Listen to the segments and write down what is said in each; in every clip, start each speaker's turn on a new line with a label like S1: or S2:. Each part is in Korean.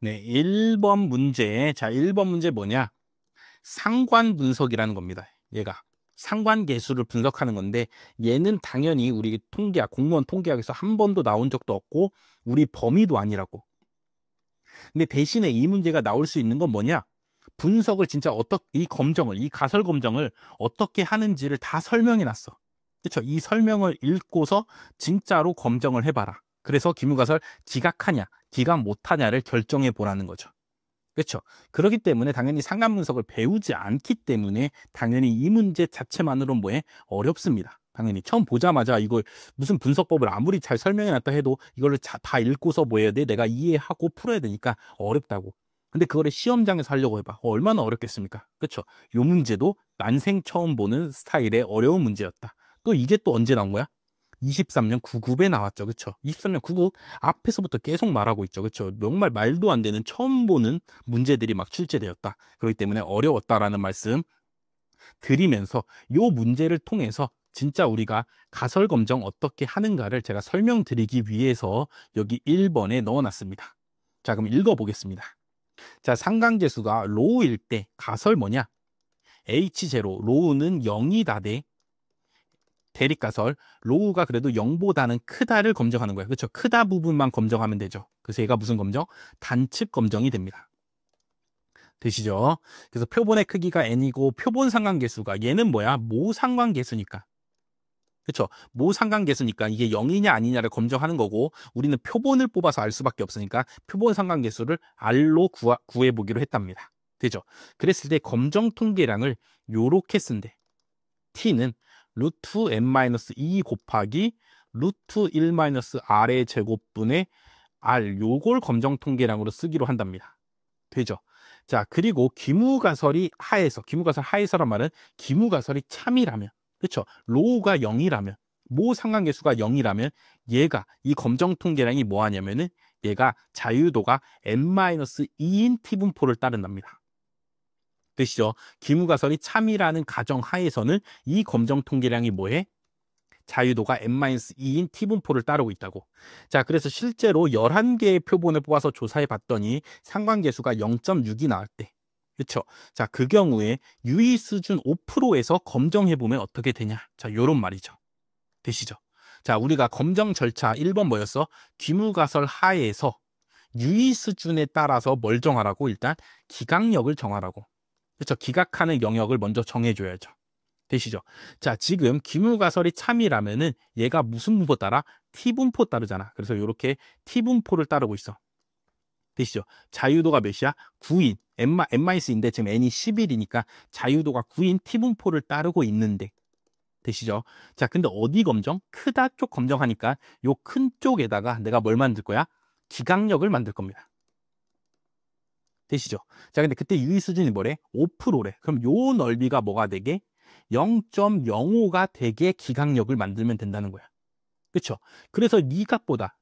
S1: 네, 1번 문제. 자, 1번 문제 뭐냐? 상관 분석이라는 겁니다. 얘가. 상관계수를 분석하는 건데 얘는 당연히 우리 통계학, 공무원 통계학에서 한 번도 나온 적도 없고 우리 범위도 아니라고. 근데 대신에 이 문제가 나올 수 있는 건 뭐냐? 분석을 진짜 이 검정을, 이 가설 검정을 어떻게 하는지를 다 설명해 놨어. 그렇죠? 이 설명을 읽고서 진짜로 검정을 해봐라. 그래서 기무가설 기각하냐, 기각 못하냐를 결정해 보라는 거죠. 그렇죠? 그렇기 때문에 당연히 상관 분석을 배우지 않기 때문에 당연히 이 문제 자체만으로는 뭐해? 어렵습니다. 당연히 처음 보자마자 이걸 무슨 분석법을 아무리 잘 설명해 놨다 해도 이걸 다 읽고서 뭐 해야 돼? 내가 이해하고 풀어야 되니까 어렵다고. 근데 그거를 시험장에서 하려고 해봐. 얼마나 어렵겠습니까? 그렇죠? 요 문제도 난생 처음 보는 스타일의 어려운 문제였다. 또 이게 또 언제 나온 거야? 23년 99에 나왔죠. 그렇죠? 23년 99 앞에서부터 계속 말하고 있죠. 그렇죠? 정말 말도 안 되는 처음 보는 문제들이 막 출제되었다. 그렇기 때문에 어려웠다라는 말씀 드리면서 요 문제를 통해서 진짜 우리가 가설 검정 어떻게 하는가를 제가 설명드리기 위해서 여기 1번에 넣어놨습니다. 자, 그럼 읽어보겠습니다. 자, 상관계수가 로우일 때 가설 뭐냐? H0, 로우는 0이다 대 대립가설, 로우가 그래도 0보다는 크다를 검정하는 거예요. 그렇죠? 크다 부분만 검정하면 되죠. 그래서 얘가 무슨 검정? 단측 검정이 됩니다. 되시죠? 그래서 표본의 크기가 n이고 표본 상관계수가 얘는 뭐야? 모상관계수니까. 그렇죠? 모상관계수니까 이게 0이냐 아니냐를 검정하는 거고 우리는 표본을 뽑아서 알 수밖에 없으니까 표본 상관계수를 R로 구해보기로 했답니다. 되죠? 그랬을 때 검정 통계량을 요렇게 쓴대. t는 루트 n-2 곱하기 루트 1-r의 제곱분의 r, 요걸 검정 통계량으로 쓰기로 한답니다. 되죠? 자, 그리고 기무가설이 하에서, 기무가설 하에서란 말은 기무가설이 참이라면, 그렇죠? 로우가 0이라면, 모 상관계수가 0이라면 얘가 이 검정 통계량이 뭐 하냐면은 얘가 자유도가 n-2인 t분포를 따른답니다. 되시죠? 기무가설이 참이라는 가정 하에서는 이 검정 통계량이 뭐해? 자유도가 n-2인 t분포를 따르고 있다고. 자, 그래서 실제로 11개의 표본을 뽑아서 조사해 봤더니 상관계수가 0.6이 나올 때. 그렇죠? 자, 그 경우에 유의 수준 5%에서 검정해 보면 어떻게 되냐? 자, 요런 말이죠. 되시죠? 자, 우리가 검정 절차 1번 뭐였어? 기무가설 하에서 유의 수준에 따라서 뭘 정하라고? 일단 기각력을 정하라고. 그렇죠? 기각하는 영역을 먼저 정해줘야죠. 되시죠? 자, 지금 기무가설이 참이라면은 얘가 무슨 분포 따라? t분포 따르잖아. 그래서 이렇게 t분포를 따르고 있어. 되시죠? 자유도가 몇이야? 9인. n-인데 지금 n이 11이니까 자유도가 9인 t분포를 따르고 있는데. 되시죠? 자, 근데 어디 검정? 크다 쪽 검정하니까 요 큰 쪽에다가 내가 뭘 만들 거야? 기각력을 만들 겁니다. 되시죠? 자, 근데 그때 유의 수준이 뭐래? 5%래. 그럼 요 넓이가 뭐가 되게? 0.05가 되게 기각력을 만들면 된다는 거야. 그렇죠? 그래서 이 값보다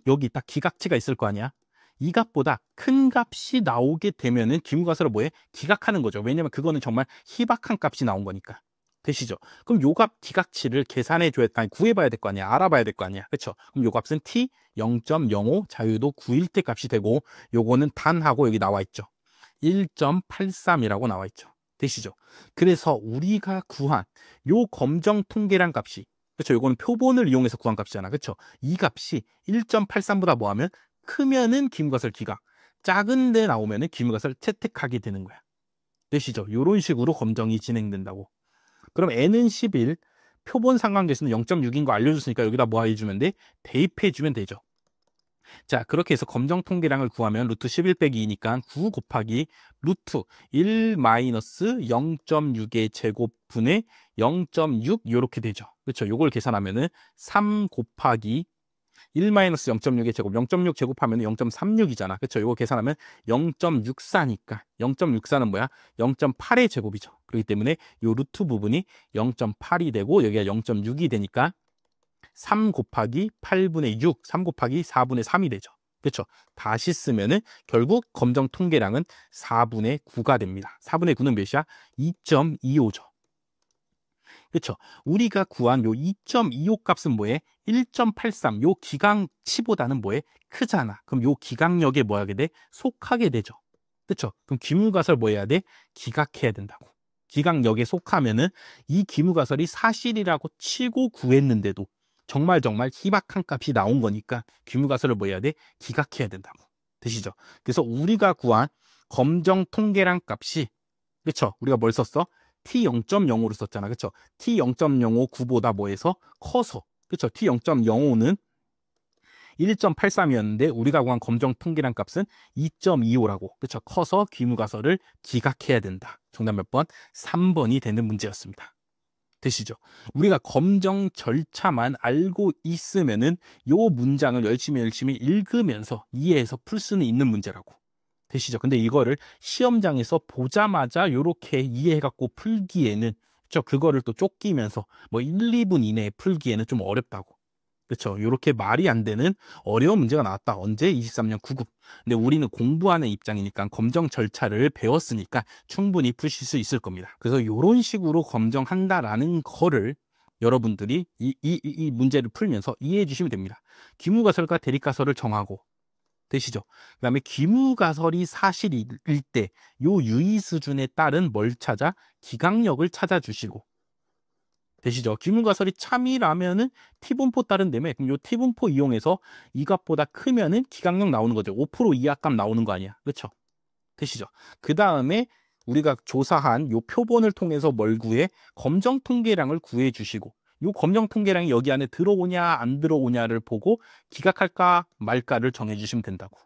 S1: 여기 딱 기각치가 있을 거 아니야? 이 값보다 큰 값이 나오게 되면은 기무가설을 뭐해? 기각하는 거죠. 왜냐면 그거는 정말 희박한 값이 나온 거니까. 되시죠? 그럼 요 값 기각치를 계산해 줘야, 아니 구해봐야 될 거 아니야. 알아봐야 될 거 아니야. 그렇죠? 그럼 요 값은 t 0.05 자유도 9일 때 값이 되고 요거는 단하고 여기 나와 있죠. 1.83이라고 나와 있죠. 되시죠? 그래서 우리가 구한 요 검정 통계량 값이, 그렇죠? 요거는 표본을 이용해서 구한 값이잖아. 그렇죠? 이 값이 1.83보다 뭐하면 크면은 기무가설 기각, 작은데 나오면은 기무가설 채택하게 되는 거야. 되시죠? 요런 식으로 검정이 진행된다고. 그럼 n은 11, 표본 상관계수는 0.6인 거 알려줬으니까 여기다 뭐 해주면 돼? 대입해주면 되죠. 자, 그렇게 해서 검정 통계량을 구하면 루트 11 빼기 2니까 9 곱하기 루트 1 마이너스 0.6의 제곱분의 0.6 이렇게 되죠. 그렇죠? 요걸 계산하면은 3 곱하기 1 마이너스 0.6의 제곱, 0.6 제곱하면 0.36이잖아. 그렇죠? 요거 계산하면 0.64니까 0.64는 뭐야? 0.8의 제곱이죠. 그렇기 때문에 요 루트 부분이 0.8이 되고 여기가 0.6이 되니까 3 곱하기 8분의 6, 3 곱하기 4분의 3이 되죠. 그렇죠? 다시 쓰면은 결국 검정 통계량은 4분의 9가 됩니다. 4분의 9는 몇이야? 2.25죠. 그렇죠? 우리가 구한 요 2.25 값은 뭐에? 1.83. 요 기강치보다는 뭐에? 크잖아. 그럼 요 기강력에 뭐 하게 돼? 속하게 되죠. 그렇죠? 그럼 기무가설 뭐 해야 돼? 기각해야 된다고. 기강력에 속하면은 이 기무가설이 사실이라고 치고 구했는데도 정말 희박한 값이 나온 거니까 기무가설을 뭐 해야 돼? 기각해야 된다고. 되시죠? 그래서 우리가 구한 검정 통계량 값이, 그렇죠? 우리가 뭘 썼어? T0.05로 썼잖아. 그렇죠? T0.05 9보다 뭐해서 커서, 그렇죠? T0.05는 1.83이었는데 우리가 구한 검정 통계량 값은 2.25라고. 그렇죠? 커서 기무가설을 기각해야 된다. 정답 몇 번? 3번이 되는 문제였습니다. 되시죠? 우리가 검정 절차만 알고 있으면은 요 문장을 열심히 읽으면서 이해해서 풀 수는 있는 문제라고. 되시죠? 근데 이거를 시험장에서 보자마자 요렇게 이해해갖고 풀기에는, 그렇죠? 그거를 또 쫓기면서 뭐 1, 2분 이내에 풀기에는 좀 어렵다고. 그렇죠? 요렇게 말이 안 되는 어려운 문제가 나왔다. 언제? 23년 9급. 근데 우리는 공부하는 입장이니까 검정 절차를 배웠으니까 충분히 푸실 수 있을 겁니다. 그래서 요런 식으로 검정한다라는 거를 여러분들이 이 문제를 풀면서 이해해 주시면 됩니다. 기무가설과 대립가설을 정하고, 되시죠? 그 다음에 기무가설이 사실일 때 요 유의 수준에 따른 뭘 찾아? 기강력을 찾아주시고, 되시죠? 기무가설이 참이라면은 T분포 따른 다음에 그럼 요 T분포 이용해서 이 값보다 크면은 기강력 나오는 거죠. 5% 이하 값 나오는 거 아니야. 그렇죠? 되시죠? 그 다음에 우리가 조사한 요 표본을 통해서 뭘 구해? 검정 통계량을 구해 주시고, 요 검정 통계량이 여기 안에 들어오냐 안 들어오냐를 보고 기각할까 말까를 정해 주시면 된다고.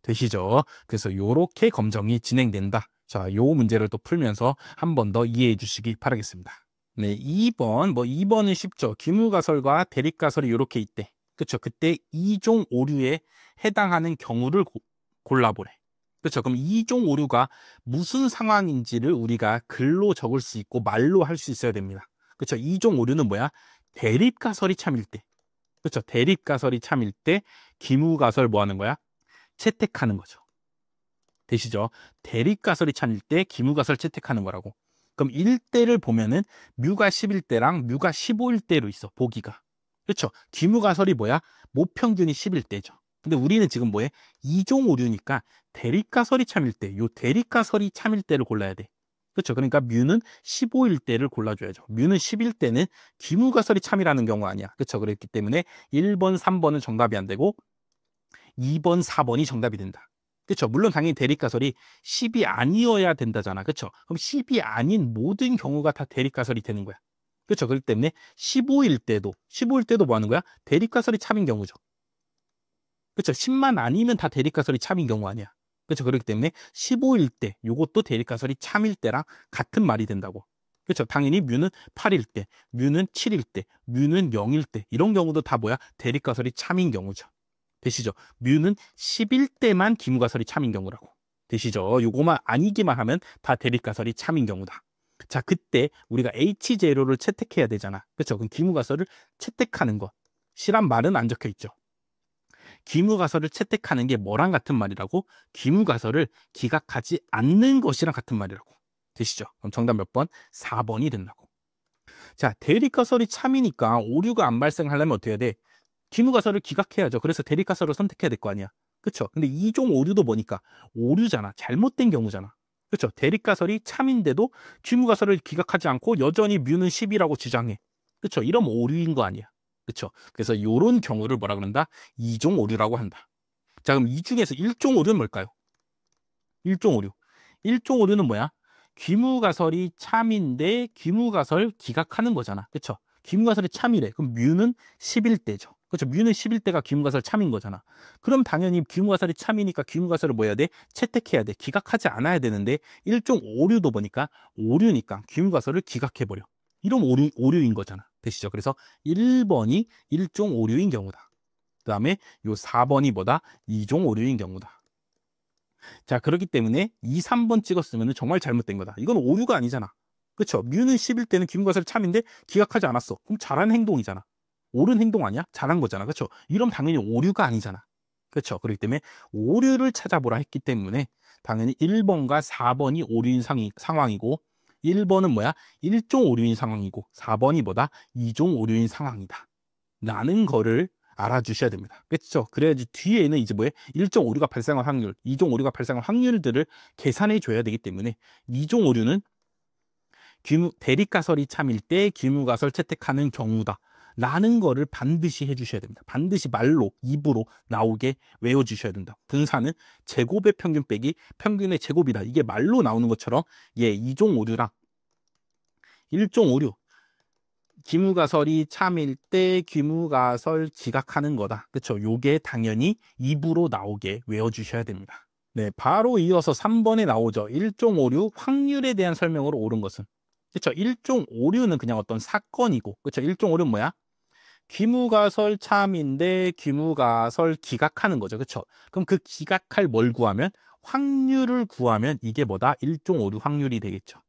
S1: 되시죠? 그래서 요렇게 검정이 진행된다. 자, 요 문제를 또 풀면서 한 번 더 이해해 주시기 바라겠습니다. 네, 2번. 2번은 쉽죠. 기무가설과 대립가설이 이렇게 있대. 그렇죠? 그때 2종 오류에 해당하는 경우를 골라보래. 그렇죠? 그럼 2종 오류가 무슨 상황인지를 우리가 글로 적을 수 있고 말로 할 수 있어야 됩니다. 그렇죠? 2종 오류는 뭐야? 대립가설이 참일 때. 그렇죠? 대립가설이 참일 때 기무가설 뭐 하는 거야? 채택하는 거죠. 되시죠? 대립가설이 참일 때 기무가설 채택하는 거라고. 그럼 1대를 보면은 뮤가 11대랑 뮤가 15일대로 있어, 보기가. 그렇죠? 기무가설이 뭐야? 모평균이 11대죠. 근데 우리는 지금 뭐해? 2종 오류니까 대립가설이 참일 때, 요 대립가설이 참일 때를 골라야 돼. 그렇죠? 그러니까 뮤는 15일대를 골라줘야죠. 뮤는 11대는 기무가설이 참이라는 경우 아니야. 그렇죠? 그렇기 때문에 1번, 3번은 정답이 안 되고 2번, 4번이 정답이 된다. 그렇죠? 물론 당연히 대립가설이 10이 아니어야 된다잖아. 그렇죠? 그럼 10이 아닌 모든 경우가 다 대립가설이 되는 거야. 그렇죠? 그렇기 때문에 15일 때도 뭐 하는 거야? 대립가설이 참인 경우죠. 그렇죠? 10만 아니면 다 대립가설이 참인 경우 아니야. 그렇죠? 그렇기 때문에 15일 때 요것도 대립가설이 참일 때랑 같은 말이 된다고. 그렇죠? 당연히 뮤는 8일 때, 뮤는 7일 때, 뮤는 0일 때 이런 경우도 다 뭐야? 대립가설이 참인 경우죠. 되시죠? 뮤는 11대만 기무가설이 참인 경우라고. 되시죠? 요거만 아니기만 하면 다 대립가설이 참인 경우다. 자, 그때 우리가 H0를 채택해야 되잖아. 그렇죠? 그럼 기무가설을 채택하는 것. 시란 말은 안 적혀 있죠. 기무가설을 채택하는 게 뭐랑 같은 말이라고? 기무가설을 기각하지 않는 것이랑 같은 말이라고. 되시죠? 그럼 정답 몇 번? 4번이 된다고. 자, 대립가설이 참이니까 오류가 안 발생하려면 어떻게 해야 돼? 기무가설을 기각해야죠. 그래서 대립가설을 선택해야 될 거 아니야. 그렇죠? 근데 2종 오류도 뭐니까? 오류잖아. 잘못된 경우잖아. 그렇죠? 대립가설이 참인데도 기무가설을 기각하지 않고 여전히 뮤는 10이라고 주장해. 그렇죠? 이러면 오류인 거 아니야. 그렇죠? 그래서 이런 경우를 뭐라 그런다? 2종 오류라고 한다. 자, 그럼 이 중에서 1종 오류는 뭘까요? 1종 오류. 1종 오류는 뭐야? 기무가설이 참인데 기무가설 기각하는 거잖아. 그렇죠? 기무가설이 참이래. 그럼 뮤는 11대죠. 그렇죠? 뮤는 11대가 기무가설 참인 거잖아. 그럼 당연히 기무가설이 참이니까 기무가설을 뭐 해야 돼? 채택해야 돼. 기각하지 않아야 되는데 1종 오류도 보니까 오류니까 기무가설을 기각해버려. 이런 오류인 거잖아. 되시죠? 그래서 1번이 1종 오류인 경우다. 그 다음에 요 4번이 뭐다? 2종 오류인 경우다. 자, 그렇기 때문에 2, 3번 찍었으면 정말 잘못된 거다. 이건 오류가 아니잖아. 그렇죠? 뮤는 11대는 기무가설 참인데 기각하지 않았어. 그럼 잘한 행동이잖아. 옳은 행동 아니야? 잘한 거잖아. 그렇죠? 이러면 당연히 오류가 아니잖아. 그렇죠? 그렇기 때문에 오류를 찾아보라 했기 때문에 당연히 1번과 4번이 오류인 상황이고 1번은 뭐야? 1종 오류인 상황이고 4번이 뭐다? 2종 오류인 상황이다 라는 거를 알아주셔야 됩니다. 그렇죠? 그래야지 뒤에는 이제 뭐예요? 1종 오류가 발생할 확률, 2종 오류가 발생할 확률들을 계산해 줘야 되기 때문에 2종 오류는 대립가설이 참일 때 귀무가설 채택하는 경우다 라는 거를 반드시 해주셔야 됩니다. 반드시 말로, 입으로 나오게 외워주셔야 된다. 분사는 제곱의 평균 빼기 평균의 제곱이다. 이게 말로 나오는 것처럼 2종 오류랑 1종 오류, 귀무가설이 참일 때 귀무가설 지각하는 거다. 그렇죠? 요게 당연히 입으로 나오게 외워주셔야 됩니다. 네, 바로 이어서 3번에 나오죠. 1종 오류 확률에 대한 설명으로 옳은 것은. 그렇죠? 1종 오류는 그냥 어떤 사건이고, 그렇죠? 1종 오류는 뭐야? 귀무가설 참인데 귀무가설 기각하는 거죠. 그렇죠? 그럼 그 기각할 뭘 구하면? 확률을 구하면 이게 뭐다? 1종 오류 확률이 되겠죠.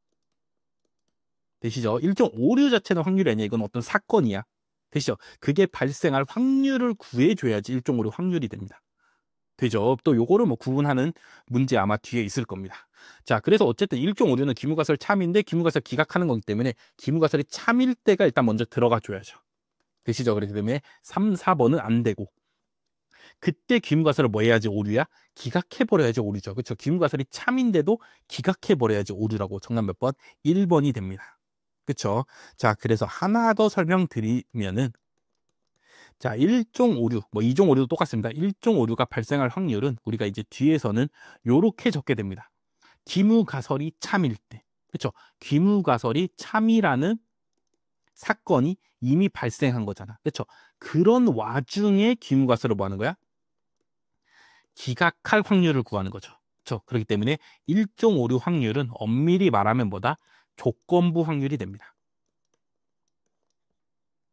S1: 되시죠? 1종 오류 자체는 확률이 아니야. 이건 어떤 사건이야. 되시죠? 그게 발생할 확률을 구해줘야지 1종 오류 확률이 됩니다. 되죠? 또 요거를 뭐 구분하는 문제 아마 뒤에 있을 겁니다. 자, 그래서 어쨌든 1종 오류는 귀무가설 참인데 귀무가설 기각하는 거기 때문에 귀무가설이 참일 때가 일단 먼저 들어가 줘야죠. 되시죠? 그렇기 때문에 3, 4번은 안 되고 그때 귀무가설을 뭐 해야지 오류야? 기각해버려야지 오류죠. 그렇죠? 귀무가설이 참인데도 기각해버려야지 오류라고. 정답 몇 번? 1번이 됩니다. 그렇죠? 자, 그래서 하나 더 설명드리면은 자, 1종 오류, 뭐 2종 오류도 똑같습니다. 1종 오류가 발생할 확률은 우리가 이제 뒤에서는 요렇게 적게 됩니다. 귀무가설이 참일 때. 그렇죠? 귀무가설이 참이라는 사건이 이미 발생한 거잖아. 그렇죠? 그런 와중에 귀무가설을 뭐 하는 거야? 기각할 확률을 구하는 거죠. 그렇죠? 그렇기 때문에 1종 오류 확률은 엄밀히 말하면 뭐다? 조건부 확률이 됩니다.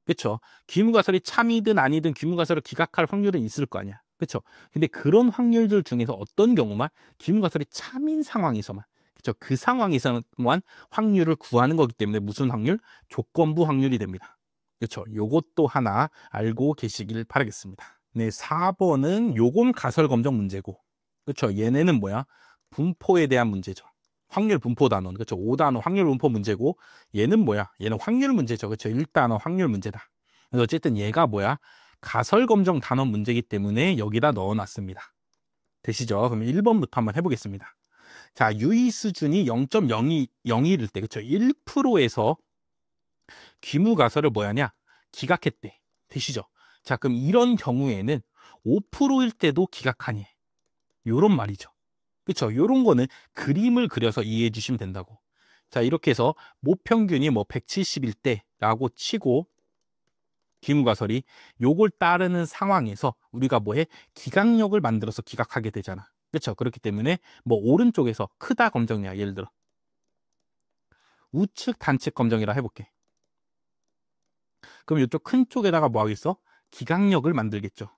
S1: 그렇죠? 귀무가설이 참이든 아니든 귀무가설을 기각할 확률은 있을 거 아니야. 그렇죠? 근데 그런 확률들 중에서 어떤 경우만 귀무가설이 참인 상황에서만, 그렇죠? 그 상황에서만 확률을 구하는 거기 때문에 무슨 확률? 조건부 확률이 됩니다. 그렇죠? 요것도 하나 알고 계시길 바라겠습니다. 네, 4번은 요건 가설 검정 문제고, 그렇죠? 얘네는 뭐야? 분포에 대한 문제죠. 확률 분포 단원, 그렇죠? 5단원 확률 분포 문제고, 얘는 뭐야? 얘는 확률 문제죠. 그렇죠? 1단원 확률 문제다. 그래서 어쨌든 얘가 뭐야? 가설 검정 단원 문제이기 때문에 여기다 넣어놨습니다. 되시죠? 그럼 1번부터 한번 해보겠습니다. 자, 유의 수준이 0.02일 때, 그렇죠? 1%에서 귀무 가설을 뭐 하냐? 기각했대. 되시죠? 자, 그럼 이런 경우에는 5%일 때도 기각하니. 요런 말이죠. 그렇죠? 요런 거는 그림을 그려서 이해해 주시면 된다고. 자, 이렇게 해서 모평균이 뭐 170일 때라고 치고 귀무가설이 요걸 따르는 상황에서 우리가 뭐해? 기각력을 만들어서 기각하게 되잖아. 그렇죠? 그렇기 때문에 뭐 오른쪽에서 크다 검정이야. 예를 들어 우측 단측 검정이라 해볼게. 그럼 이쪽 큰 쪽에다가 뭐 하겠어? 기각력을 만들겠죠.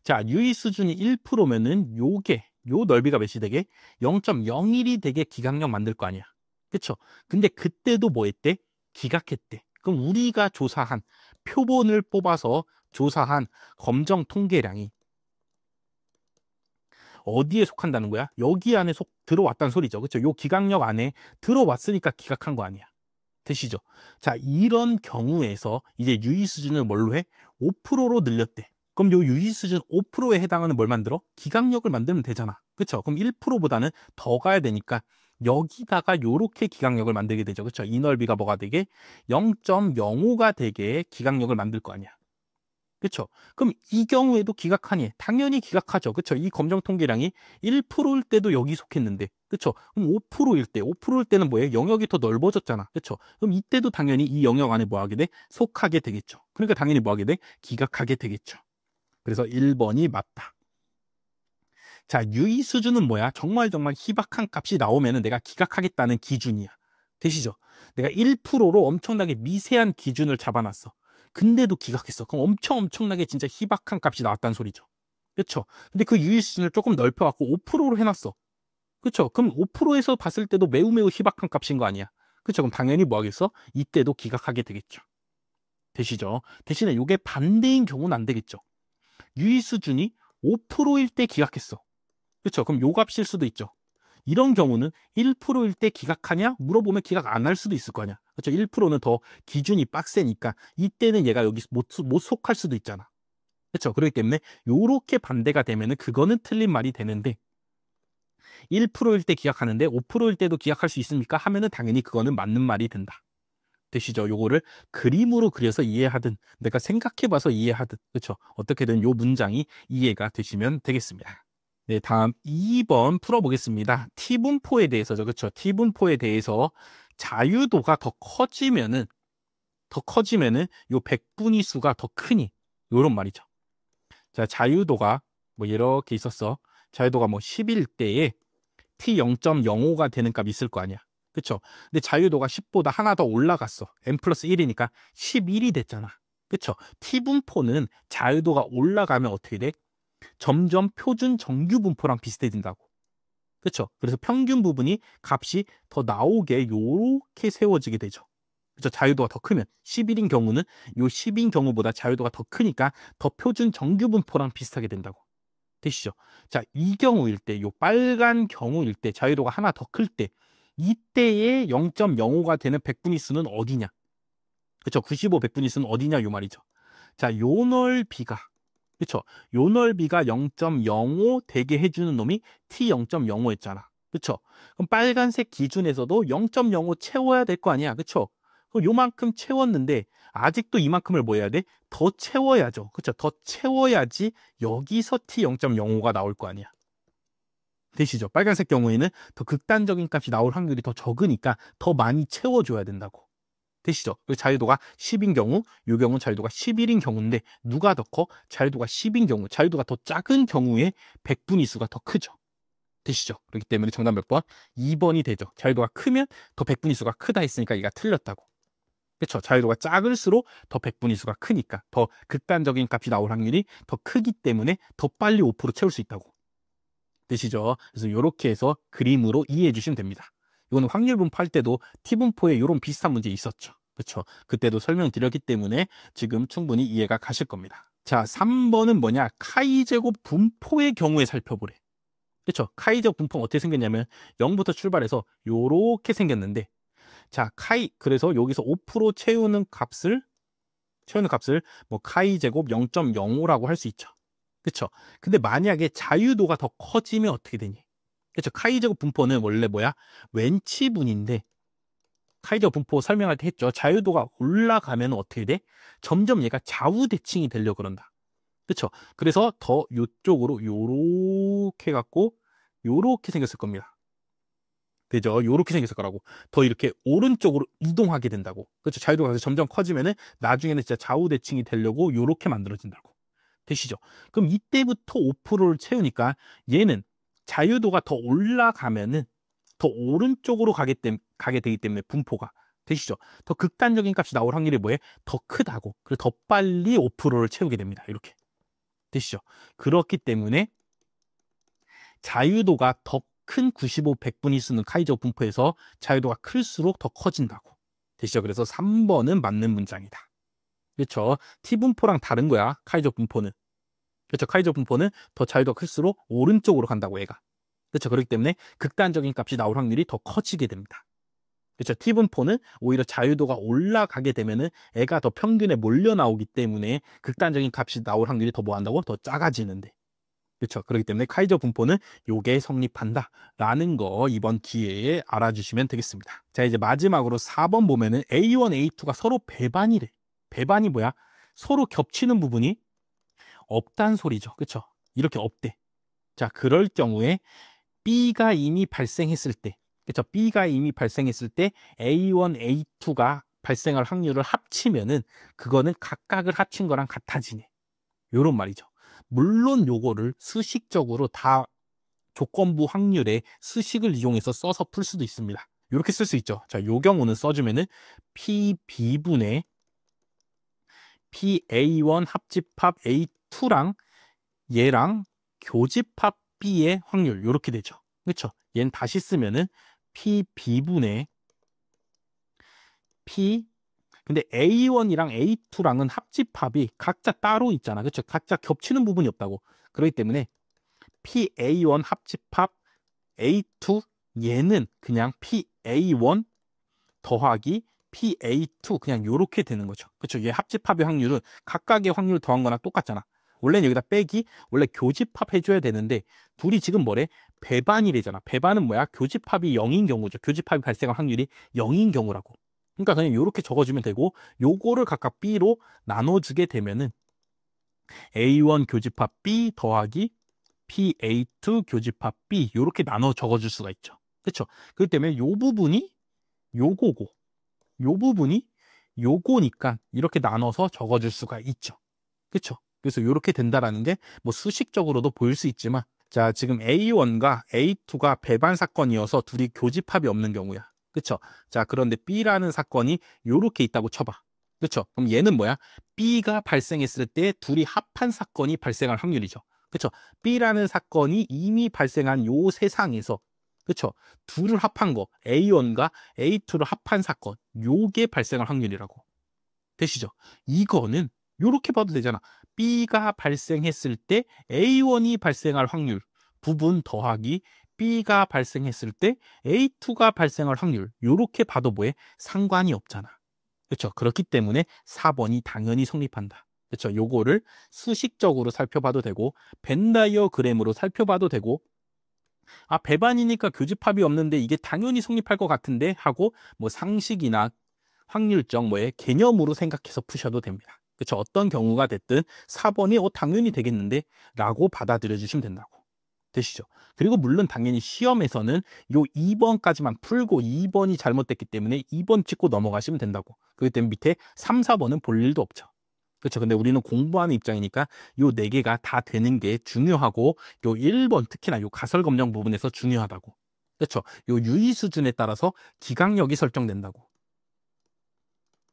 S1: 자, 유의 수준이 1%면은 요 넓이가 몇이 되게? 0.01이 되게 기각력 만들 거 아니야. 그쵸? 근데 그때도 뭐 했대? 기각했대. 그럼 우리가 조사한 표본을 뽑아서 조사한 검정 통계량이 어디에 속한다는 거야? 여기 안에 들어왔다는 소리죠. 그쵸? 요 기각력 안에 들어왔으니까 기각한 거 아니야. 되시죠? 자, 이런 경우에서 이제 유의 수준을 뭘로 해? 5%로 늘렸대. 그럼 요 유의 수준 5%에 해당하는 뭘 만들어? 기각력을 만들면 되잖아. 그렇죠? 그럼 1%보다는 더 가야 되니까 여기다가 요렇게 기각력을 만들게 되죠. 그렇죠? 이 넓이가 뭐가 되게 0.05가 되게 기각력을 만들 거 아니야. 그렇죠? 그럼 이 경우에도 기각하니 당연히 기각하죠. 그렇죠? 이 검정 통계량이 1%일 때도 여기 속했는데, 그렇죠? 그럼 5%일 때, 5%일 때는 뭐예요? 영역이 더 넓어졌잖아. 그렇죠? 그럼 이때도 당연히 이 영역 안에 뭐 하게 돼? 속하게 되겠죠. 그러니까 당연히 뭐 하게 돼? 기각하게 되겠죠. 그래서 1번이 맞다. 자, 유의 수준은 뭐야? 정말 희박한 값이 나오면은 내가 기각하겠다는 기준이야. 되시죠? 내가 1%로 엄청나게 미세한 기준을 잡아놨어. 근데도 기각했어. 그럼 엄청나게 진짜 희박한 값이 나왔다는 소리죠. 그렇죠? 근데 그 유의 수준을 조금 넓혀갖고 5%로 해놨어. 그렇죠? 그럼 5%에서 봤을 때도 매우 희박한 값인 거 아니야. 그렇죠? 그럼 당연히 뭐 하겠어? 이때도 기각하게 되겠죠. 되시죠? 대신에 이게 반대인 경우는 안 되겠죠. 유의 수준이 5%일 때 기각했어. 그렇죠? 그럼 요 값일 수도 있죠. 이런 경우는 1%일 때 기각하냐? 물어보면 기각 안 할 수도 있을 거 아니야. 그렇죠? 1%는 더 기준이 빡세니까 이때는 얘가 여기 못 속할 수도 있잖아. 그렇죠? 그렇기 때문에 요렇게 반대가 되면은 그거는 틀린 말이 되는데 1%일 때 기각하는데 5%일 때도 기각할 수 있습니까? 하면은 당연히 그거는 맞는 말이 된다. 되시죠? 요거를 그림으로 그려서 이해하든 내가 생각해봐서 이해하든 그렇죠? 어떻게든 요 문장이 이해가 되시면 되겠습니다. 네, 다음 2번 풀어보겠습니다. T분포에 대해서죠. 그렇죠? T분포에 대해서 자유도가 더 커지면은 요 백분위 수가 더 크니 요런 말이죠. 자, 자유도가 뭐 이렇게 있었어. 자유도가 뭐 10일 때에 T 0.05가 되는 값이 있을 거 아니야. 그쵸? 근데 자유도가 10보다 하나 더 올라갔어. n 플러스 1이니까 11이 됐잖아. 그쵸? T분포는 자유도가 올라가면 어떻게 돼? 점점 표준 정규 분포랑 비슷해진다고. 그쵸? 그래서 평균 부분이 값이 더 나오게 요렇게 세워지게 되죠. 그쵸? 자유도가 더 크면 11인 경우는 요 10인 경우보다 자유도가 더 크니까 더 표준 정규 분포랑 비슷하게 된다고. 되시죠? 자, 이 경우일 때, 요 빨간 경우일 때, 자유도가 하나 더 클 때, 이때의 0.05가 되는 백분위 수는 어디냐? 그쵸? 95 백분위 수는 어디냐? 요 말이죠. 자, 요 넓이가, 그쵸? 요 넓이가 0.05 되게 해주는 놈이 T 0.05였잖아. 그쵸? 그럼 빨간색 기준에서도 0.05 채워야 될 거 아니야. 그쵸? 그럼 요만큼 채웠는데, 아직도 이만큼을 뭐 해야 돼? 더 채워야죠. 그쵸? 더 채워야지 여기서 T 0.05가 나올 거 아니야. 되시죠? 빨간색 경우에는 더 극단적인 값이 나올 확률이 더 적으니까 더 많이 채워줘야 된다고. 되시죠? 자유도가 10인 경우, 요 경우는 자유도가 11인 경우인데 누가 더 커? 자유도가 10인 경우, 자유도가 더 작은 경우에 백분위 수가 더 크죠. 되시죠? 그렇기 때문에 정답 몇 번? 2번이 되죠. 자유도가 크면 더 백분위 수가 크다 했으니까 얘가 틀렸다고. 그렇죠? 자유도가 작을수록 더 백분위 수가 크니까 더 극단적인 값이 나올 확률이 더 크기 때문에 더 빨리 5% 채울 수 있다고. 되시죠? 그래서 이렇게 해서 그림으로 이해해 주시면 됩니다. 이거는 확률 분포할 때도 T분포에 이런 비슷한 문제 있었죠. 그렇죠? 그때도 설명드렸기 때문에 지금 충분히 이해가 가실 겁니다. 자, 3번은 뭐냐? 카이제곱 분포의 경우에 살펴보래. 그렇죠? 카이제곱 분포는 어떻게 생겼냐면 0부터 출발해서 요렇게 생겼는데 자, 그래서 여기서 5% 채우는 값을 뭐 카이 제곱 0.05라고 할 수 있죠. 그쵸? 근데 만약에 자유도가 더 커지면 어떻게 되니? 그쵸? 카이 제곱 분포는 원래 뭐야? 웬치분인데 카이 제곱 분포 설명할 때 했죠. 자유도가 올라가면 어떻게 돼? 점점 얘가 좌우 대칭이 되려고 그런다. 그쵸? 그래서 더 요쪽으로 요렇게 갖고 요렇게 생겼을 겁니다. 되죠? 요렇게 생겼을 거라고. 더 이렇게 오른쪽으로 이동하게 된다고. 그렇죠? 자유도가 점점 커지면은 나중에는 진짜 좌우 대칭이 되려고 요렇게 만들어진다고. 되시죠? 그럼 이때부터 5%를 채우니까 얘는 자유도가 더 올라가면은 더 오른쪽으로 가게 되기 때문에 분포가 되시죠? 더 극단적인 값이 나올 확률이 뭐예요? 더 크다고. 그래서 더 빨리 5%를 채우게 됩니다. 이렇게. 되시죠? 그렇기 때문에 자유도가 더 큰 95, 100분위 수는 카이제곱 분포에서 자유도가 클수록 더 커진다고. 되시죠? 그래서 3번은 맞는 문장이다. 그렇죠? T분포랑 다른 거야. 카이제곱 분포는. 그렇죠? 카이제곱 분포는 더 자유도가 클수록 오른쪽으로 간다고 얘가. 그렇죠? 그렇기 때문에 극단적인 값이 나올 확률이 더 커지게 됩니다. 그렇죠? T분포는 오히려 자유도가 올라가게 되면은 애가 더 평균에 몰려 나오기 때문에 극단적인 값이 나올 확률이 더 뭐 한다고? 더 작아지는데. 그렇죠. 그렇기 때문에 카이저 분포는 요게 성립한다라는 거 이번 기회에 알아주시면 되겠습니다. 자, 이제 마지막으로 4번 보면은 A1, A2가 서로 배반이래. 배반이 뭐야? 서로 겹치는 부분이 없단 소리죠. 그렇죠? 이렇게 없대. 자, 그럴 경우에 B가 이미 발생했을 때, 그렇죠? B가 이미 발생했을 때 A1, A2가 발생할 확률을 합치면은 그거는 각각을 합친 거랑 같아지네. 요런 말이죠. 물론 요거를 수식적으로 다 조건부 확률의 수식을 이용해서 써서 풀 수도 있습니다. 이렇게 쓸 수 있죠. 자, 요 경우는 써주면은 PB분의 PA1 합집합 A2랑 얘랑 교집합 B의 확률 이렇게 되죠. 그렇죠? 얘는 다시 쓰면은 PB분의 근데 A1이랑 A2랑은 합집합이 각자 따로 있잖아. 그렇죠? 각자 겹치는 부분이 없다고. 그렇기 때문에 PA1 합집합 A2 얘는 그냥 PA1 더하기 PA2 그냥 요렇게 되는 거죠. 그렇죠? 얘 합집합의 확률은 각각의 확률 더한 거나 똑같잖아. 원래는 여기다 빼기, 원래 교집합 해줘야 되는데 둘이 지금 뭐래? 배반이래잖아. 배반은 뭐야? 교집합이 0인 경우죠. 교집합이 발생할 확률이 0인 경우라고. 그러니까 그냥 요렇게 적어주면 되고 요거를 각각 B로 나눠주게 되면은 A1 교집합 B 더하기 PA2 교집합 B 요렇게 나눠 적어줄 수가 있죠. 그렇죠? 그렇기 때문에 요 부분이 요거고 요 부분이 요거니까 이렇게 나눠서 적어줄 수가 있죠. 그렇죠? 그래서 이렇게 된다라는 게 뭐 수식적으로도 보일 수 있지만 자 지금 A1과 A2가 배반 사건이어서 둘이 교집합이 없는 경우야. 그렇죠? 자 그런데 B라는 사건이 이렇게 있다고 쳐봐. 그렇죠? 그럼 얘는 뭐야? B가 발생했을 때 둘이 합한 사건이 발생할 확률이죠. 그렇죠? B라는 사건이 이미 발생한 요 세상에서 그렇죠? 둘을 합한 거 A1과 A2를 합한 사건 요게 발생할 확률이라고. 되시죠? 이거는 요렇게 봐도 되잖아. B가 발생했을 때 A1이 발생할 확률 부분 더하기 B가 발생했을 때 A2가 발생할 확률 요렇게 봐도 뭐에 상관이 없잖아. 그렇죠? 그렇기 때문에 4번이 당연히 성립한다. 그렇죠? 요거를 수식적으로 살펴봐도 되고 벤 다이어그램으로 살펴봐도 되고 아 배반이니까 교집합이 없는데 이게 당연히 성립할 것 같은데 하고 뭐 상식이나 확률적 뭐의 개념으로 생각해서 푸셔도 됩니다. 그렇죠? 어떤 경우가 됐든 4번이 당연히 되겠는데 라고 받아들여 주시면 된다고. 되시죠? 그리고 물론 당연히 시험에서는 요 2번까지만 풀고 2번이 잘못됐기 때문에 2번 찍고 넘어가시면 된다고. 그렇기 때문에 밑에 3, 4번은 볼 일도 없죠. 그렇죠? 근데 우리는 공부하는 입장이니까 요 4개가 다 되는 게 중요하고 요 1번 특히나 요 가설 검정 부분에서 중요하다고. 그렇죠? 요 유의 수준에 따라서 기각력이 설정된다고.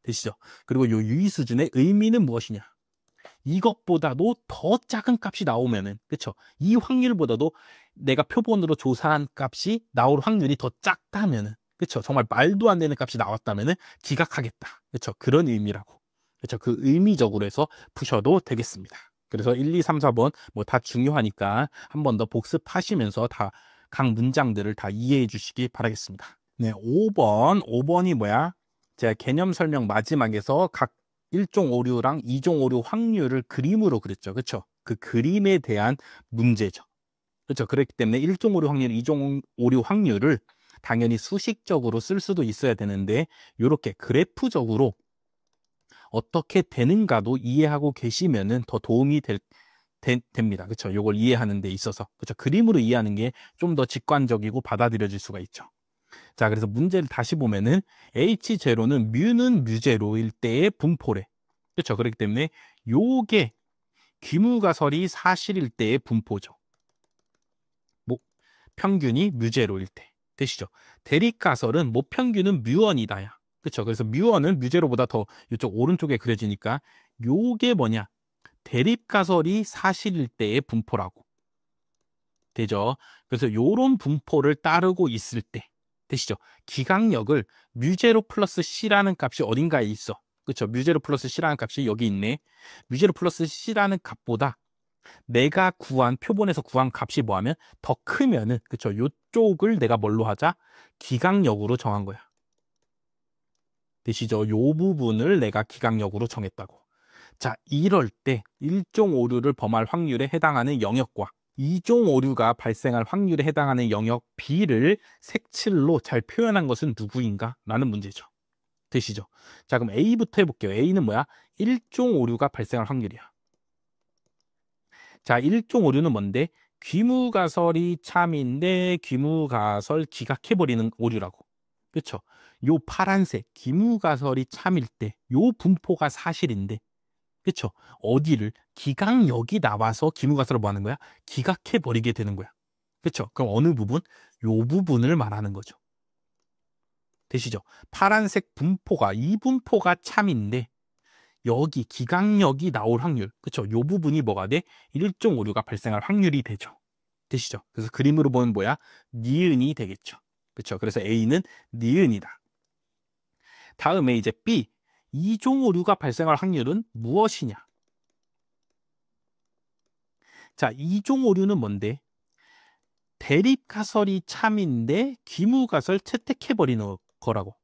S1: 되시죠? 그리고 요 유의 수준의 의미는 무엇이냐? 이것보다도 더 작은 값이 나오면은, 그쵸? 이 확률보다도 내가 표본으로 조사한 값이 나올 확률이 더 작다면은, 그쵸? 정말 말도 안 되는 값이 나왔다면은 기각하겠다. 그쵸? 그런 의미라고. 그쵸? 그 의미적으로 해서 푸셔도 되겠습니다. 그래서 1, 2, 3, 4번 뭐 다 중요하니까 한 번 더 복습하시면서 다 각 문장들을 다 이해해 주시기 바라겠습니다. 네, 5번이 뭐야? 제가 개념 설명 마지막에서 각 1종 오류랑 2종 오류 확률을 그림으로 그렸죠. 그렇죠? 그 그림에 대한 문제죠. 그렇죠? 그렇기 때문에 1종 오류 확률, 2종 오류 확률을 당연히 수식적으로 쓸 수도 있어야 되는데 이렇게 그래프적으로 어떻게 되는가도 이해하고 계시면은 더 도움이 됩니다. 그렇죠? 이걸 이해하는 데 있어서. 그렇죠? 그림으로 이해하는 게 좀 더 직관적이고 받아들여질 수가 있죠. 자, 그래서 문제를 다시 보면은 H0는 뮤는 뮤제로일 때의 분포래. 그렇죠? 그렇기 때문에 요게 귀무가설이 사실일 때의 분포죠. 뭐 평균이 뮤제로일 때. 되시죠? 대립가설은 모평균은 뮤원이다야. 그렇죠? 그래서 뮤원은 뮤제로보다 더 이쪽 오른쪽에 그려지니까 요게 뭐냐? 대립가설이 사실일 때의 분포라고. 되죠? 그래서 요런 분포를 따르고 있을 때 되시죠? 기각력을 뮤제로 플러스 C라는 값이 어딘가에 있어. 그렇죠? 뮤제로 플러스 C라는 값이 여기 있네. 뮤제로 플러스 C라는 값보다 내가 구한 표본에서 구한 값이 뭐하면 더 크면은 그렇죠? 요쪽을 내가 뭘로 하자? 기각력으로 정한 거야. 되시죠? 요 부분을 내가 기각력으로 정했다고. 자, 이럴 때 1종 오류를 범할 확률에 해당하는 영역과 2종 오류가 발생할 확률에 해당하는 영역 B를 색칠로 잘 표현한 것은 누구인가? 라는 문제죠. 되시죠? 자, 그럼 A부터 해볼게요. A는 뭐야? 1종 오류가 발생할 확률이야. 자, 1종 오류는 뭔데? 귀무가설이 참인데 귀무가설 기각해버리는 오류라고. 그렇죠? 요 파란색 귀무가설이 참일 때 요 분포가 사실인데 그렇죠? 어디를 기각력이 나와서 기무가설을 뭐 하는 거야? 기각해 버리게 되는 거야. 그렇죠? 그럼 어느 부분? 요 부분을 말하는 거죠. 되시죠? 파란색 분포가 이 분포가 참인데 여기 기각력이 나올 확률. 그렇죠? 요 부분이 뭐가 돼? 1종 오류가 발생할 확률이 되죠. 되시죠? 그래서 그림으로 보면 뭐야? 니은이 되겠죠. 그렇죠? 그래서 A는 니은이다. 다음에 이제 B 2종 오류가 발생할 확률은 무엇이냐? 자, 2종 오류는 뭔데? 대립가설이 참인데 귀무가설 채택해버리는 거라고.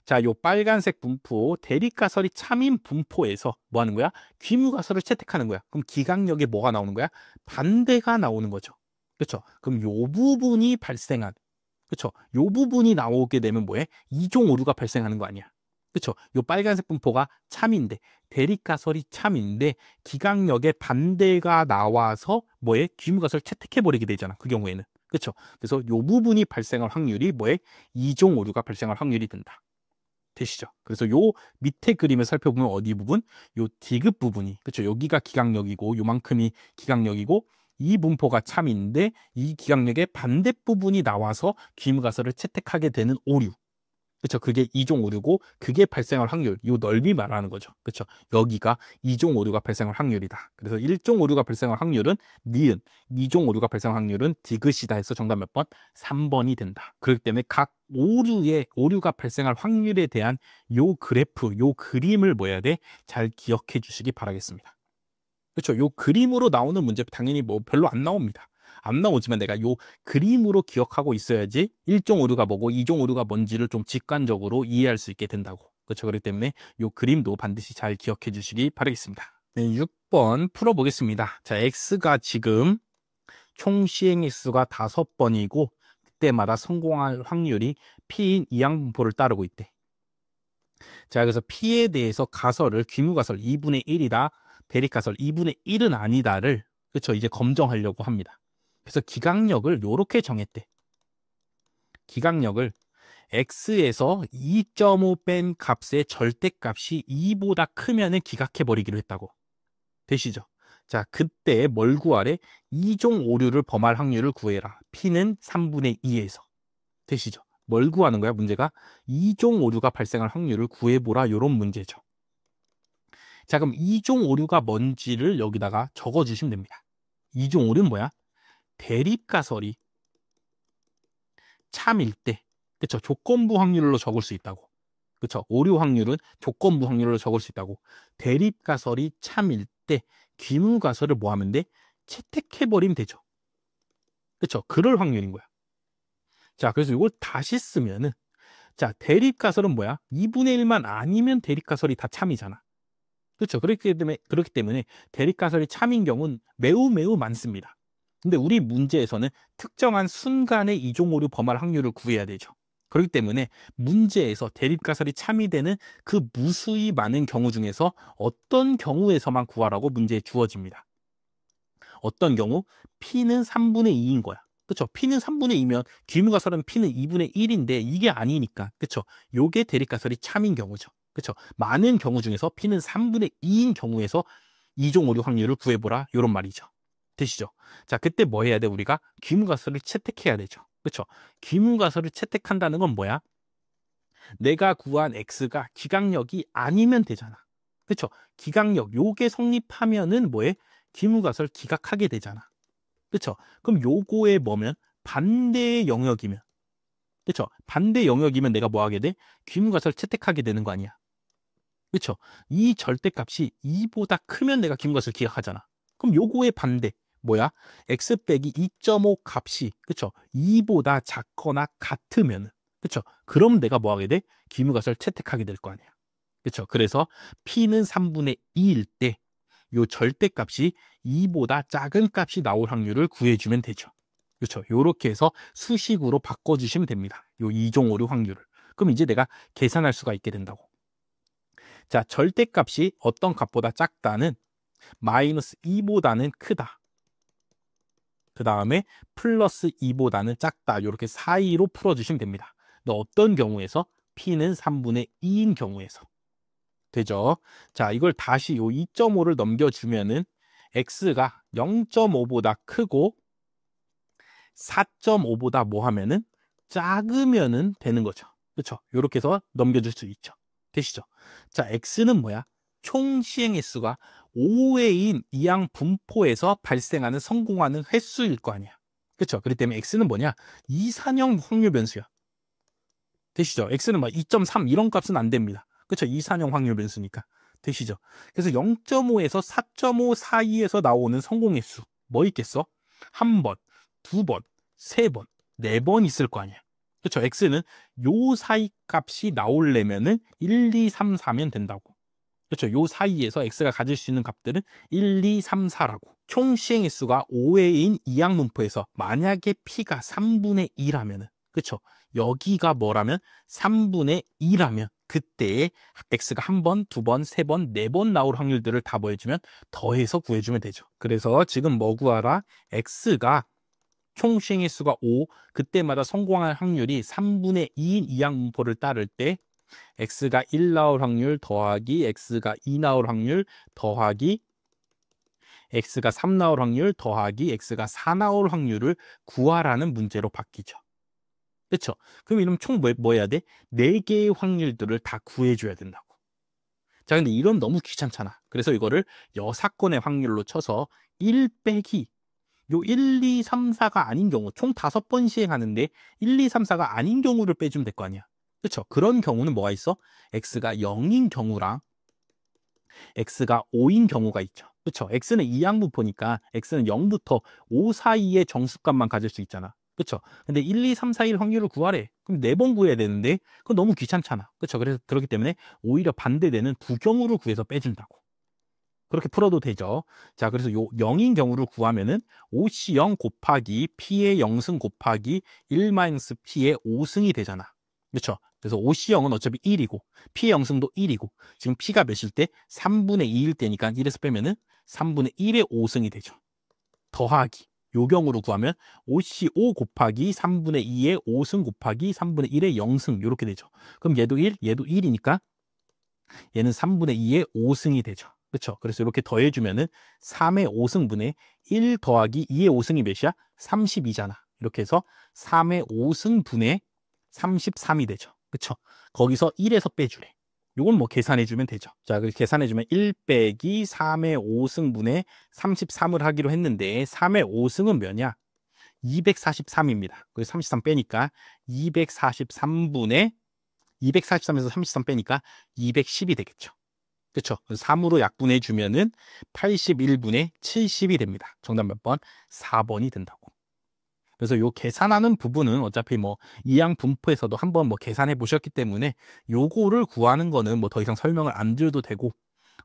S1: 자, 요 빨간색 분포, 대립가설이 참인 분포에서 뭐 하는 거야? 귀무가설을 채택하는 거야. 그럼 기강력에 뭐가 나오는 거야? 반대가 나오는 거죠. 그렇죠? 그럼 요 부분이 발생한, 그렇죠? 요 부분이 나오게 되면 뭐해? 이종 오류가 발생하는 거 아니야. 그렇죠? 요 빨간색 분포가 참인데, 대립가설이 참인데 기강력에 반대가 나와서 뭐해? 귀무가설 채택해버리게 되잖아. 그 경우에는. 그렇죠? 그래서 요 부분이 발생할 확률이 뭐해? 이종 오류가 발생할 확률이 된다. 되시죠? 그래서 요 밑에 그림을 살펴보면 어디 부분? 요 D급 부분이, 그렇죠? 여기가 기강력이고 요만큼이 기강력이고 이 분포가 참인데 이 기강력의 반대 부분이 나와서 귀무가설을 채택하게 되는 오류. 그렇죠? 그게 이종 오류고 그게 발생할 확률, 요 넓이 말하는 거죠. 그렇죠? 여기가 이종 오류가 발생할 확률이다. 그래서 1종 오류가 발생할 확률은 니은, 2종 오류가 발생할 확률은 디귿이다 해서 정답 몇 번? 3번이 된다. 그렇기 때문에 각 오류가 발생할 확률에 대한 요 그래프, 요 그림을 뭐 해야 돼? 잘 기억해 주시기 바라겠습니다. 그렇죠? 요 그림으로 나오는 문제 당연히 뭐 별로 안 나옵니다. 안 나오지만 내가 요 그림으로 기억하고 있어야지 1종 오류가 뭐고 2종 오류가 뭔지를 좀 직관적으로 이해할 수 있게 된다고. 그렇죠? 그렇기 때문에 요 그림도 반드시 잘 기억해 주시기 바라겠습니다. 네, 6번 풀어보겠습니다. 자, X가 지금 총 시행 횟수가 5번이고 그때마다 성공할 확률이 P인 이항분포를 따르고 있대. 자, 그래서 P에 대해서 가설을 귀무가설 2분의 1이다, 대립가설 2분의 1은 아니다를, 그렇죠? 이제 검정하려고 합니다. 그래서 기강력을 요렇게 정했대. 기강력을 X에서 2.5 뺀 값의 절대값이 2보다 크면은 기각해버리기로 했다고. 되시죠? 자, 그때 뭘 구하래? 2종 오류를 범할 확률을 구해라. P는 3분의 2에서. 되시죠? 뭘 구하는 거야? 문제가 2종 오류가 발생할 확률을 구해보라. 요런 문제죠. 자, 그럼 2종 오류가 뭔지를 여기다가 적어주시면 됩니다. 2종 오류는 뭐야? 대립가설이 참일 때, 그쵸? 조건부 확률로 적을 수 있다고. 그쵸? 오류 확률은 조건부 확률로 적을 수 있다고. 대립가설이 참일 때 귀무가설을 뭐 하면 돼? 채택해버리면 되죠. 그쵸? 그럴 확률인 거야. 자, 그래서 이걸 다시 쓰면은, 자, 대립가설은 뭐야? 2분의 1만 아니면 대립가설이 다 참이잖아. 그렇죠? 그렇기 때문에 대립가설이 참인 경우는 매우 매우 많습니다. 근데 우리 문제에서는 특정한 순간에 이종 오류 범할 확률을 구해야 되죠. 그렇기 때문에 문제에서 대립가설이 참이 되는 그 무수히 많은 경우 중에서 어떤 경우에서만 구하라고 문제에 주어집니다. 어떤 경우? P는 3분의 2인 거야. 그렇죠? P는 3분의 2면 귀무가설은 P는 2분의 1인데 이게 아니니까. 그렇죠? 요게 대립가설이 참인 경우죠. 그렇죠? 많은 경우 중에서 P는 3분의 2인 경우에서 이종 오류 확률을 구해보라. 요런 말이죠. 되시죠? 자, 그때 뭐 해야 돼? 우리가 귀무가설을 채택해야 되죠. 그렇죠? 귀무가설을 채택한다는 건 뭐야? 내가 구한 X가 기강력이 아니면 되잖아. 그렇죠? 기강력 요게 성립하면은 뭐해? 귀무가설 기각하게 되잖아. 그렇죠? 그럼 요거에 뭐면 반대의 영역이면, 그렇죠? 반대 영역이면 내가 뭐 하게 돼? 귀무가설 채택하게 되는 거 아니야. 그렇죠? 이 절대값이 2보다 크면 내가 귀무가설 기각하잖아. 그럼 요거의 반대 뭐야? x 빼기 2.5 값이, 그렇죠? 2보다 작거나 같으면, 그렇죠? 그럼 내가 뭐 하게 돼? 귀무가설 채택하게 될 거 아니야. 그렇죠? 그래서 P는 3분의 2일 때 요 절대값이 2보다 작은 값이 나올 확률을 구해주면 되죠. 그렇죠? 요렇게 해서 수식으로 바꿔주시면 됩니다. 요 이종 오류 확률을. 그럼 이제 내가 계산할 수가 있게 된다고. 자, 절대값이 어떤 값보다 작다는 마이너스 2보다는 크다. 그 다음에 플러스 2보다는 작다. 이렇게 사이로 풀어주시면 됩니다. 근데 어떤 경우에서? P는 3분의 2인 경우에서. 되죠? 자, 이걸 다시 요 2.5를 넘겨주면은 X가 0.5보다 크고 4.5보다 뭐 하면은 작으면은 되는 거죠. 그렇죠? 이렇게 해서 넘겨줄 수 있죠. 되시죠? 자, X는 뭐야? 총 시행 횟수가 5회인 이항 분포에서 발생하는 성공하는 횟수일 거 아니야. 그렇죠? 그렇기 때문에 X는 뭐냐? 이산형 확률 변수야. 되시죠? X는 막 2.3 이런 값은 안 됩니다. 그렇죠? 이산형 확률 변수니까. 되시죠? 그래서 0.5에서 4.5 사이에서 나오는 성공 횟수 뭐 있겠어? 한 번, 두 번, 세 번, 네 번 있을 거 아니야. 그렇죠? x는 요 사이 값이 나오려면은 1, 2, 3, 4면 된다고. 그렇죠? 요 사이에서 x가 가질 수 있는 값들은 1, 2, 3, 4라고. 총 시행 횟수가 5회인 이항문포에서 만약에 p가 3분의 2라면은, 그렇죠? 여기가 뭐라면 3분의 2라면 그때 x가 한 번, 두 번, 세 번, 네 번 나올 확률들을 다 뭐해주면 더해서 구해주면 되죠. 그래서 지금 뭐 구하라? x가 총 시행 횟수가 5, 그때마다 성공할 확률이 3분의 2인 이항문포를 따를 때 x가 1 나올 확률 더하기 x가 2 나올 확률 더하기 x가 3 나올 확률 더하기 x가 4 나올 확률을 구하라는 문제로 바뀌죠. 그렇죠? 그럼 이러면 총 뭐 해야 돼? 4개의 확률들을 다 구해줘야 된다고. 자, 근데 이건 너무 귀찮잖아. 그래서 이거를 여사건의 확률로 쳐서 1 빼기 요 1, 2, 3, 4가 아닌 경우, 총 5번 시행하는데 1, 2, 3, 4가 아닌 경우를 빼주면 될 거 아니야. 그렇죠? 그런 경우는 뭐가 있어? x가 0인 경우랑 x가 5인 경우가 있죠. 그렇죠? x는 이항분포니까 x는 0부터 5 사이의 정수값만 가질 수 있잖아. 그렇죠? 근데 1, 2, 3, 4일 확률을 구하래. 그럼 4번 구해야 되는데 그건 너무 귀찮잖아. 그렇죠? 그래서 그렇기 때문에 오히려 반대되는 부경우를 구해서 빼준다고. 그렇게 풀어도 되죠. 자, 그래서 요 0인 경우를 구하면은 5C0 곱하기 P의 0승 곱하기 1-P의 5승이 되잖아. 그렇죠? 그래서 5C0은 어차피 1이고 P의 0승도 1이고 지금 P가 몇일 때? 3분의 2일 때니까 1에서 빼면은 3분의 1의 5승이 되죠. 더하기 요 경우로 구하면 5C5 곱하기 3분의 2의 5승 곱하기 3분의 1의 0승 이렇게 되죠. 그럼 얘도 1, 얘도 1이니까 얘는 3분의 2의 5승이 되죠. 그렇죠? 그래서 이렇게 더해주면은 3의 5승분의 1 더하기 2의 5승이 몇이야? 32잖아. 이렇게 해서 3의 5승분의 33이 되죠. 그렇죠? 거기서 1에서 빼주래. 요건 뭐 계산해주면 되죠. 자, 그래서 계산해주면 1 빼기 3의 5승분의 33을 하기로 했는데 3의 5승은 몇이야? 243입니다. 그래서 33 빼니까 243분의 243에서 33 빼니까 210이 되겠죠. 그렇죠? 3으로 약분해 주면은 81분의 70이 됩니다. 정답 몇 번? 4번이 된다고. 그래서 요 계산하는 부분은 어차피 뭐 이항 분포에서도 한번 뭐 계산해 보셨기 때문에 요거를 구하는 거는 뭐 더 이상 설명을 안 드려도 되고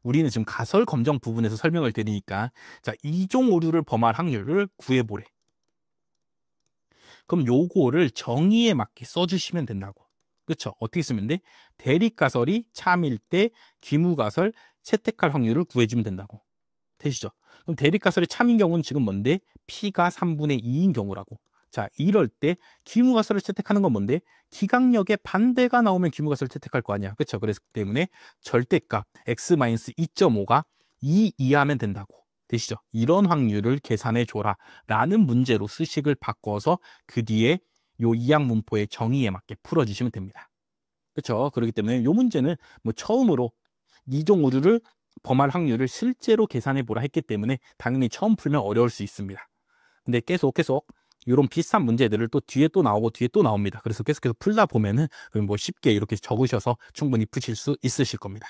S1: 우리는 지금 가설 검정 부분에서 설명을 드리니까 자, 이종 오류를 범할 확률을 구해 보래. 그럼 요거를 정의에 맞게 써 주시면 된다고. 그렇죠? 어떻게 쓰면 돼? 대립가설이 참일 때 귀무가설 채택할 확률을 구해주면 된다고. 되시죠? 그럼 대립가설이 참인 경우는 지금 뭔데? P가 3분의 2인 경우라고. 자, 이럴 때 귀무가설을 채택하는 건 뭔데? 기강력의 반대가 나오면 귀무가설을 채택할 거 아니야. 그렇죠? 그래서 때문에 절대값 x-2.5가 2 이하면 된다고. 되시죠? 이런 확률을 계산해 줘라 라는 문제로 수식을 바꿔서 그 뒤에 요 이항 문포의 정의에 맞게 풀어주시면 됩니다. 그렇죠? 그렇기 때문에 요 문제는 뭐 처음으로 이종 오류를 범할 확률을 실제로 계산해 보라 했기 때문에 당연히 처음 풀면 어려울 수 있습니다. 근데 계속 이런 비슷한 문제들을 또 뒤에 또 나오고 뒤에 또 나옵니다. 그래서 계속해서 풀다 보면은 뭐 쉽게 이렇게 적으셔서 충분히 푸실 수 있으실 겁니다.